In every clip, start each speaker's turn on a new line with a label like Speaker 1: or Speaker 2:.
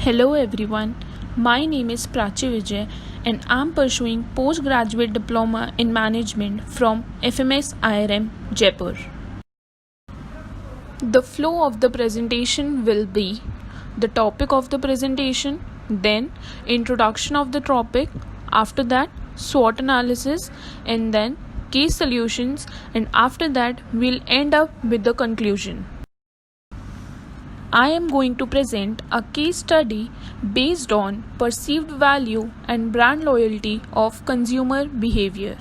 Speaker 1: Hello everyone, my name is Prachi Vijay and I am pursuing postgraduate diploma in management from FMS-IRM, Jaipur. The flow of the presentation will be the topic of the presentation, then introduction of the topic, after that SWOT analysis, and then case solutions, and after that we'll end up with the conclusion. I am going to present a case study based on perceived value and brand loyalty of consumer behavior.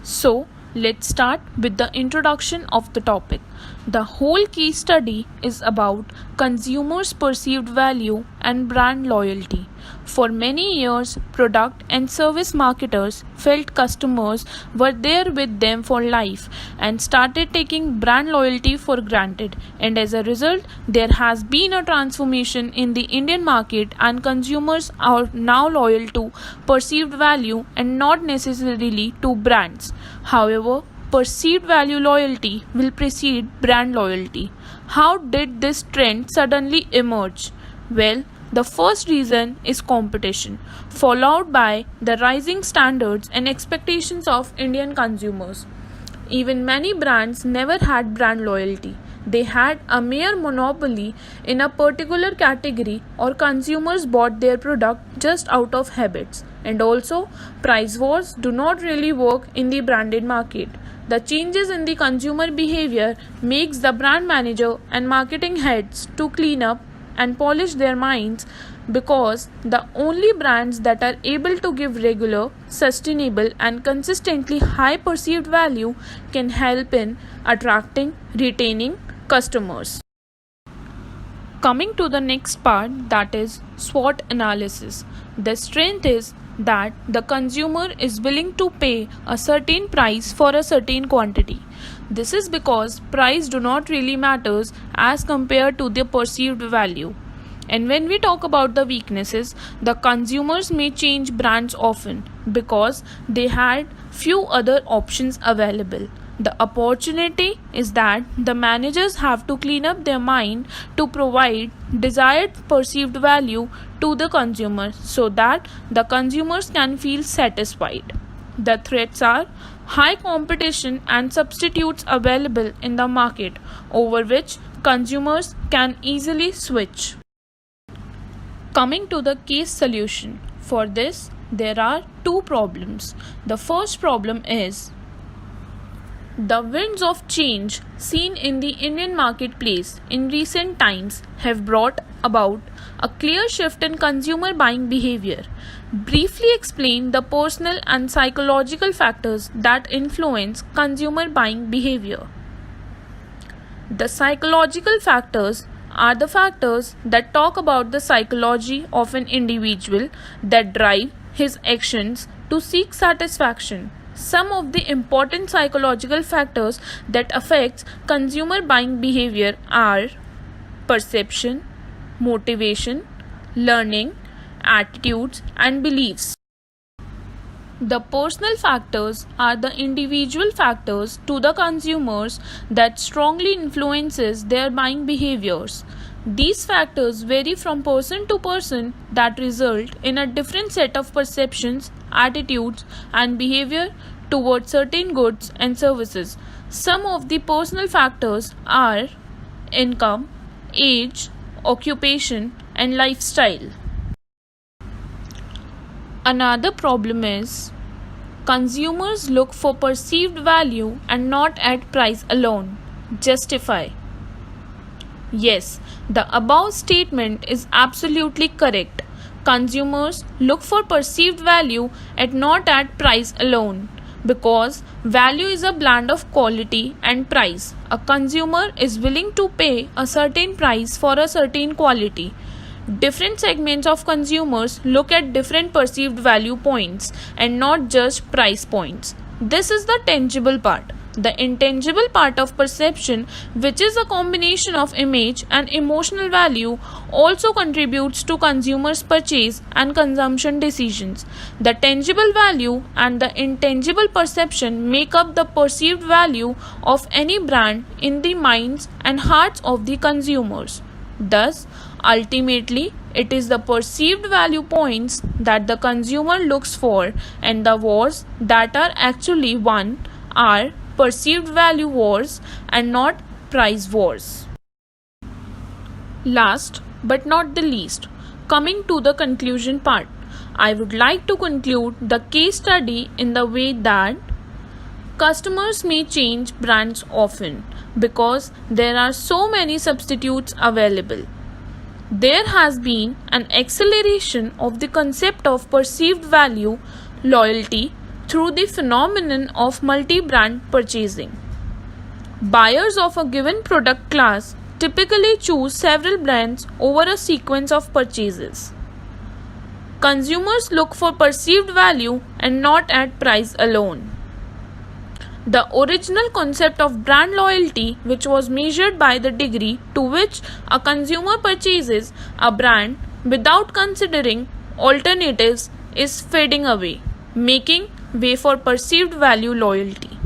Speaker 1: So, let's start with the introduction of the topic. The whole case study is about consumers' perceived value and brand loyalty. For many years, product and service marketers felt customers were there with them for life and started taking brand loyalty for granted. And as a result, there has been a transformation in the Indian market, and consumers are now loyal to perceived value and not necessarily to brands. However, perceived value loyalty will precede brand loyalty. How did this trend suddenly emerge? Well, the first reason is competition, followed by the rising standards and expectations of Indian consumers. Even many brands never had brand loyalty. They had a mere monopoly in a particular category, or consumers bought their product just out of habits. And also, price wars do not really work in the branded market. The changes in the consumer behavior makes the brand manager and marketing heads to clean up and polish their minds, because the only brands that are able to give regular, sustainable and consistently high perceived value can help in attracting, retaining customers. Coming to the next part, that is SWOT analysis. The strength is that the consumer is willing to pay a certain price for a certain quantity. This is because price do not really matters as compared to the perceived value. And when we talk about the weaknesses, the consumers may change brands often because they had few other options available. The opportunity is that the managers have to clean up their mind to provide desired perceived value to the consumer so that the consumers can feel satisfied. The threats are high competition and substitutes available in the market over which consumers can easily switch. Coming to the case solution. For this, there are two problems. The first problem is the winds of change seen in the Indian marketplace in recent times have brought about a clear shift in consumer buying behavior. Briefly explain the personal and psychological factors that influence consumer buying behavior. The psychological factors are the factors that talk about the psychology of an individual that drive his actions to seek satisfaction. Some of the important psychological factors that affects consumer buying behavior are perception, motivation, learning, attitudes, and beliefs. The personal factors are the individual factors to the consumers that strongly influences their buying behaviors. These factors vary from person to person that result in a different set of perceptions, attitudes, and behavior towards certain goods and services. Some of the personal factors are income, age, occupation, and lifestyle. Another problem is consumers look for perceived value and not at price alone. Justify. Yes, the above statement is absolutely correct. Consumers look for perceived value and not at price alone, because value is a blend of quality and price. A consumer is willing to pay a certain price for a certain quality. Different segments of consumers look at different perceived value points and not just price points. This is the tangible part. The intangible part of perception, which is a combination of image and emotional value, also contributes to consumers' purchase and consumption decisions. The tangible value and the intangible perception make up the perceived value of any brand in the minds and hearts of the consumers. Thus, ultimately, it is the perceived value points that the consumer looks for, and the wars that are actually won are perceived value wars and not price wars. Last but not the least, coming to the conclusion part, I would like to conclude the case study in the way that customers may change brands often because there are so many substitutes available. There has been an acceleration of the concept of perceived value loyalty through the phenomenon of multi-brand purchasing. Buyers of a given product class typically choose several brands over a sequence of purchases. Consumers look for perceived value and not at price alone. The original concept of brand loyalty, which was measured by the degree to which a consumer purchases a brand without considering alternatives, is fading away, making way for perceived value loyalty.